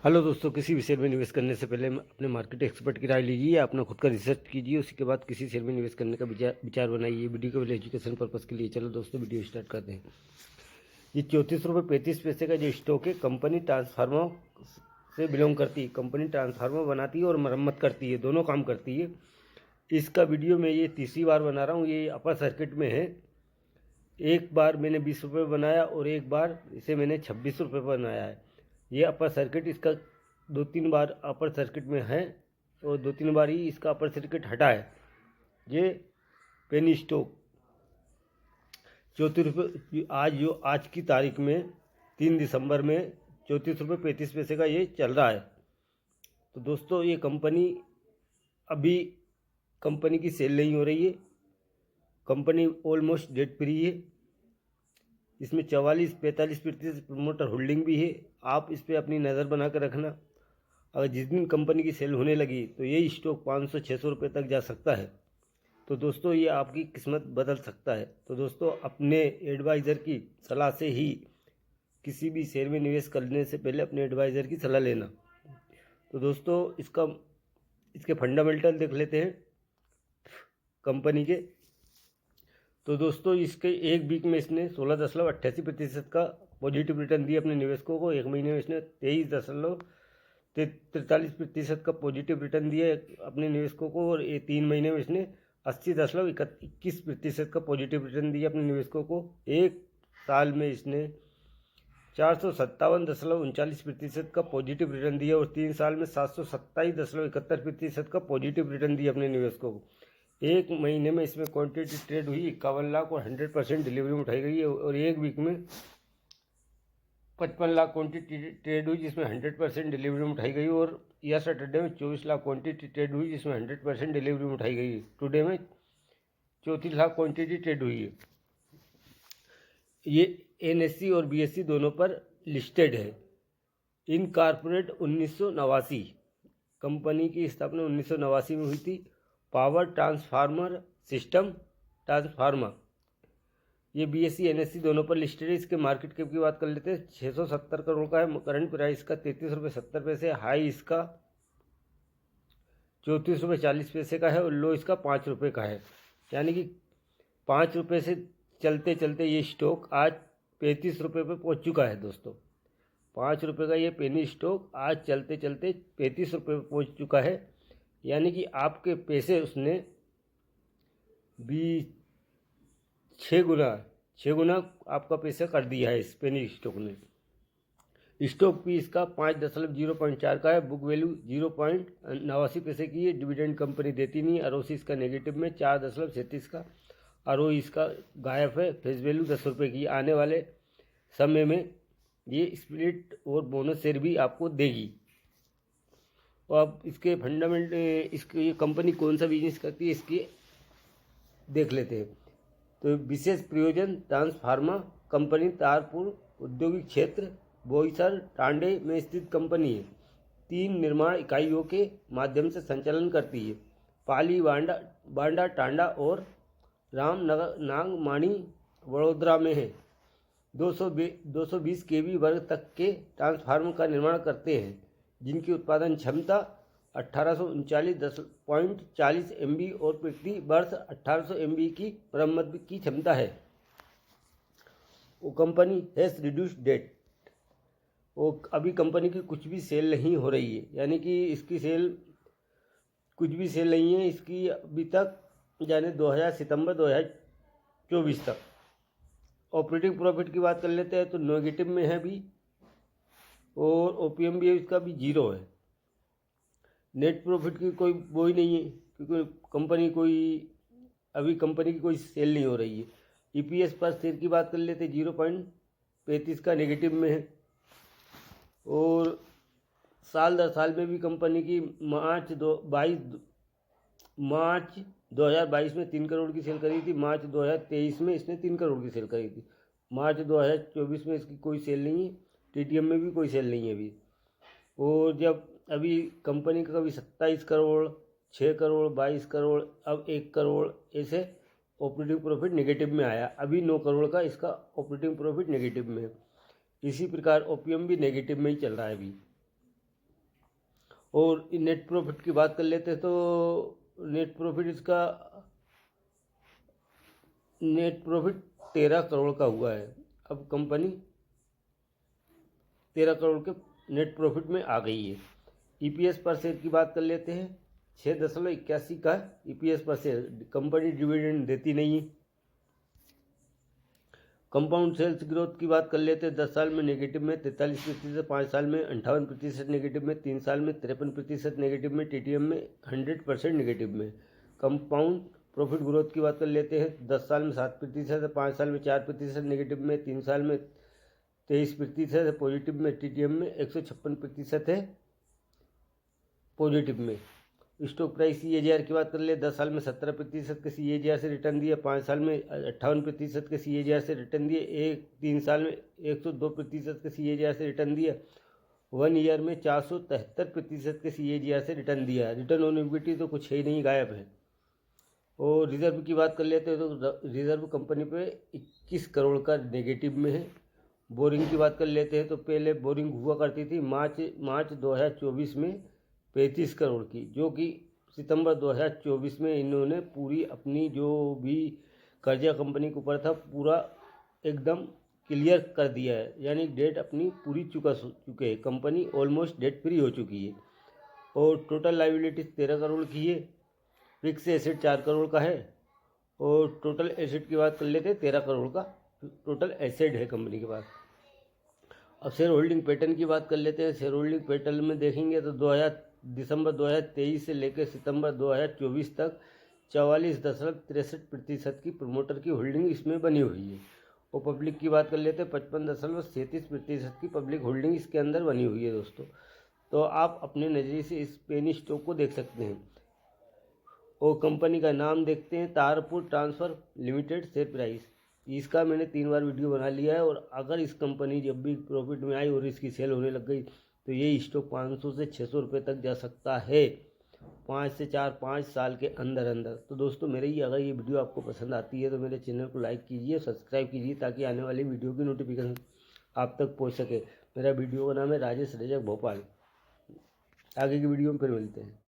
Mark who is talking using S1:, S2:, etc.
S1: Hello दोस्तों, किसी भी शेयर में निवेश करने से पहले अपने मार्केट एक्सपर्ट की राय लीजिए। अपना खुद का रिसर्च कीजिए, उसके बाद किसी शेयर में निवेश करने का विचार बनाइए। वीडियो केवल एजुकेशन पर्पस के लिए। चलो दोस्तों, वीडियो स्टार्ट करते हैं। ये 34 रुपये 35 पैसे का जो स्टॉक है, कंपनी ट्रांसफार्मर से बिलोंग करती है। कंपनी ट्रांसफार्मर बनाती है और मरम्मत करती है, दोनों काम करती है। इसका वीडियो मैं ये तीसरी बार बना रहा हूँ। ये अपर सर्किट में है। एक बार मैंने 20 रुपये बनाया और एक बार इसे मैंने 26 रुपये बनाया है। ये अपर सर्किट इसका 2-3 बार अपर सर्किट में है और 2-3 बार ही इसका अपर सर्किट हटा है। ये पेनी स्टॉक 34 रुपये आज की तारीख में 3 दिसंबर में 34 रुपये 35 पैसे का ये चल रहा है। तो दोस्तों, ये अभी कंपनी की सेल नहीं हो रही है। कंपनी ऑलमोस्ट डेट फ्री है। इसमें 44-45% प्रमोटर होल्डिंग भी है। आप इस पर अपनी नज़र बना कर रखना। अगर जिस दिन कंपनी की सेल होने लगी तो ये स्टॉक 500-600 रुपये तक जा सकता है। तो दोस्तों, ये आपकी किस्मत बदल सकता है। तो दोस्तों, अपने एडवाइज़र की सलाह से ही किसी भी शेयर में निवेश करने से पहले अपने एडवाइज़र की सलाह लेना। तो दोस्तों, इसके फंडामेंटल देख लेते हैं कंपनी के। तो दोस्तों, इसके एक वीक में इसने 16.88% का पॉजिटिव रिटर्न दिया अपने निवेशकों को। एक महीने में इसने 23.43% का पॉजिटिव रिटर्न दिया अपने निवेशकों को। और ये 3 महीने में इसने 80.21% का पॉजिटिव रिटर्न दिया अपने निवेशकों को। एक साल में इसने 457.39% का पॉजिटिव रिटर्न दिया और 3 साल में 727.71% का पॉजिटिव रिटर्न दिया अपने निवेशकों को। एक महीने में इसमें क्वांटिटी ट्रेड हुई 51 लाख और 100% डिलीवरी में उठाई गई है। और एक वीक में 55 लाख क्वांटिटी ट्रेड हुई जिसमें 100% डिलीवरी में उठाई गई। और यह सैटरडे में 24 लाख क्वांटिटी ट्रेड हुई जिसमें 100% डिलीवरी में उठाई गई है। टुडे में 34 लाख क्वांटिटी ट्रेड हुई है। ये NSE और BSE दोनों पर लिस्टेड है। इन कॉर्पोरेट 1989, कंपनी की स्थापना 1989 में हुई थी। पावर ट्रांसफार्मर सिस्टम ट्रांसफार्मर, ये BSE NSE दोनों पर लिस्टेड है। इसके मार्केट कैप की बात कर लेते हैं। 670 करोड़ का है। करंट प्राइस का 33.70 रुपये। हाई इसका 34.40 रुपये का है और लो इसका 5 रुपये का है। यानी कि 5 रुपये से चलते चलते ये स्टॉक आज 35 रुपये पे पहुँच चुका है। दोस्तों, 5 रुपये का ये पेनी स्टॉक आज चलते चलते 35 रुपये पे पहुँच चुका है। यानी कि आपके पैसे उसने 6 गुना आपका पैसा कर दिया है इस पेनी स्टॉक ने। स्टॉक भी इसका 5.04 का है। बुक वैल्यू 0.89 पैसे की है। डिविडेंड कंपनी देती नहीं। ROC इसका नेगेटिव में 4.37 का। ROE इसका गायब है। फेस वैल्यू 10 रुपये की। आने वाले समय में ये स्प्लिट और बोनस शेयर भी आपको देगी। तो अब इसके फंडामेंट ये कंपनी कौन सा बिजनेस करती है इसकी देख लेते हैं। तो विशेष प्रयोजन ट्रांसफार्मर कंपनी तारपुर औद्योगिक क्षेत्र बोईसर टांडे में स्थित कंपनी है। 3 निर्माण इकाइयों के माध्यम से संचालन करती है। पाली बांडा टांडा और रामनगर नागमाणी वडोदरा में है। 220 kV वर्ग तक के ट्रांसफार्मर का निर्माण करते हैं जिनकी उत्पादन क्षमता 1839.40 MB और प्रति वर्ष 1800 MB की मरम्मत की क्षमता है। वो कंपनी हैज़ रिड्यूस्ड डेट। वो अभी कंपनी की कुछ भी सेल नहीं हो रही है। यानी कि इसकी कुछ भी सेल नहीं है इसकी अभी तक, यानी सितंबर 2024 तक। ऑपरेटिंग प्रॉफिट की बात कर लेते हैं तो नेगेटिव में है अभी। और OPM भी इसका भी 0 है। नेट प्रॉफिट की कोई वो ही नहीं है क्योंकि अभी कंपनी की कोई सेल नहीं हो रही है। EPS पर शेयर की बात कर लेते हैं 0.35 का नेगेटिव में है। और साल दर साल में भी कंपनी की मार्च 2022 में 3 करोड़ की सेल करी थी। मार्च 2023 में इसने 3 करोड़ की सेल करी थी। मार्च 2024 में इसकी कोई सेल नहीं है। TTM में भी कोई सेल नहीं है अभी। और जब अभी कंपनी का कभी 27 करोड़ 6 करोड़ 22 करोड़ अब 1 करोड़ ऐसे ऑपरेटिंग प्रॉफिट नेगेटिव में आया। अभी 9 करोड़ का इसका ऑपरेटिंग प्रॉफिट नेगेटिव में है। इसी प्रकार OPM भी नेगेटिव में ही चल रहा है अभी। और नेट प्रॉफिट की बात कर लेते हैं तो नेट प्रॉफिट 13 करोड़ का हुआ है। अब कंपनी 13 करोड़ के नेट प्रॉफिट में आ गई है। ईपीएस पर शेयर की बात कर लेते हैं, 6.81 का ईपीएस पर शेयर। कंपनी डिविडेंड देती नहीं है। कंपाउंड सेल्स ग्रोथ की बात कर लेते हैं, 10 साल में नेगेटिव में 43%, 5 साल में 58% नेगेटिव में, 3 साल में 53% नेगेटिव में, टीटीएम में 100% नेगेटिव में। कंपाउंड प्रॉफिट ग्रोथ की बात कर लेते हैं, 10 साल में 7% है, 5 साल में 4% नेगेटिव में, 3 साल में 23% है पॉजिटिव में, टीटीएम में 156% है पॉजिटिव में। स्टॉक प्राइस CAGR की बात कर ले, 10 साल में 17% के CAGR से रिटर्न दिए, 5 साल में 58% के CAGR से रिटर्न दिए, 3 साल में 102% के CAGR से रिटर्न दिया, 1 ईयर में 473% के CAGR से रिटर्न दिया। रिटर्न ऑन इक्विटी तो कुछ है ही नहीं, गायब है। और रिजर्व की बात कर लेते हैं तो रिजर्व कंपनी पे 21 करोड़ का नेगेटिव में है। बोरिंग की बात कर लेते हैं तो पहले बोरिंग हुआ करती थी मार्च 2024 में 35 करोड़ की, जो कि सितंबर 2024 में इन्होंने पूरी अपनी जो भी कर्जा कंपनी के ऊपर था पूरा एकदम क्लियर कर दिया है, यानी डेट अपनी पूरी चुके हैं। कंपनी ऑलमोस्ट डेट फ्री हो चुकी है। और टोटल लाइबिलिटीज 13 करोड़ की है। फिक्स एसेट 4 करोड़ का है। और टोटल एसेट की बात कर लेते हैं, 13 करोड़ का टोटल एसेट है कंपनी के पास। अब शेयर होल्डिंग पैटर्न की बात कर लेते हैं। शेयर होल्डिंग पैटर्न में देखेंगे तो दिसंबर 2023 से लेकर सितंबर 2024 तक 44.63% की प्रमोटर की होल्डिंग इसमें बनी हुई है। और पब्लिक की बात कर लेते हैं, 55.37% की पब्लिक होल्डिंग इसके अंदर बनी हुई है दोस्तों। तो आप अपने नज़रिए से इस पेनी स्टॉक को देख सकते हैं। और कंपनी का नाम देखते हैं, Tarpur transfer limited. Share price इसका मैंने 3 बार वीडियो बना लिया है। और अगर इस कंपनी जब भी प्रॉफिट में आई और इसकी सेल होने लग गई तो ये स्टॉक 500 से 600 रुपये तक जा सकता है 5 साल के अंदर अंदर। तो दोस्तों अगर ये वीडियो आपको पसंद आती है तो मेरे चैनल को लाइक कीजिए, सब्सक्राइब कीजिए, ताकि आने वाली वीडियो की नोटिफिकेशन आप तक पहुँच सके। मेरा वीडियो का नाम है राजेश रजक भोपाल। आगे की वीडियो में फिर मिलते हैं।